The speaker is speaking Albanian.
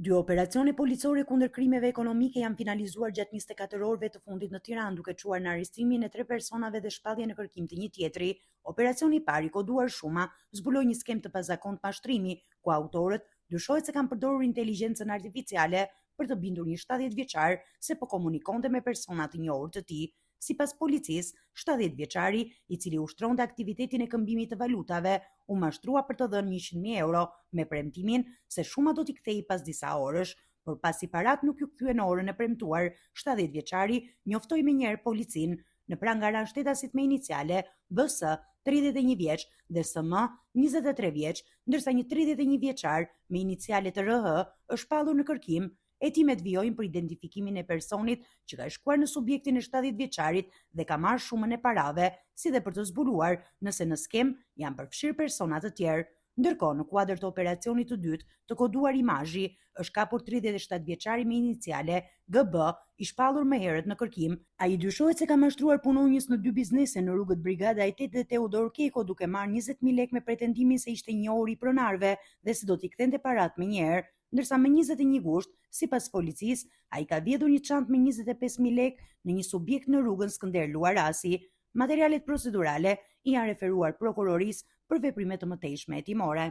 Dy operacione policore kundër krimeve ekonomike janë finalizuar gjatë 24 orëve të fundit në Tiranë, duke çuar në arrestimin e 3 personave dhe shpallje në kërkim të një tjetri. Operacioni i parë, i koduar Shuma, zbuloi një skem të pazakontë mashtrimi, ku autorët dyshohet se kanë përdorur inteligjencën artificiale për të bindur një 70 vjeçar se po komunikonte me persona të njohur të tij. Sipas policisë, 70 vjeçari, i cili ushtronte aktivitetin e këmbimit të valutave, u mashtrua për të dhënë 100.000 euro me premtimin se Shuma do t'i kthejë pas disa orësh, por pasi parat nuk ju kthye në orën e premtuar, 70 vjeçari njoftoi menjëherë policinë në prangaran shtetasit me iniciale BS, 31 vjeç, dhe SM, 23 vjeç, ndërsa një 31 vjeçar me iniciale të RH është shpallur në kërkim. Hetimet vijojnë për identifikimin e personit që ka shkuar në subjektin e 70 vjeçarit dhe ka marrë shumën e parave, si dhe për të zbuluar nëse në skem janë përfshirë persona të tjerë. Ndërkohë, në kuadër të operacionit të dytë, të koduar Imazhi, është kapur 37 vjeçari me iniciale GB, i shpallur më herët në kërkim. Ai dyshohet se ka mashtruar punonjës në 2 biznese në rrugët Brigada e 8 dhe Teodor Keko, duke marrë 20.000 lekë me pretendimin se ishte i njohur i pronarëve dhe se do t'i kthente parat menjëherë, ndërsa më 21 gusht, sipas policisë, ai ka vjedhur një çantë me 25.000 lekë në një subjekt në rrugën Skënder Luarasi. Materialet procedurale i janë referuar prokurorisë për veprime të mëtejshme hetimore.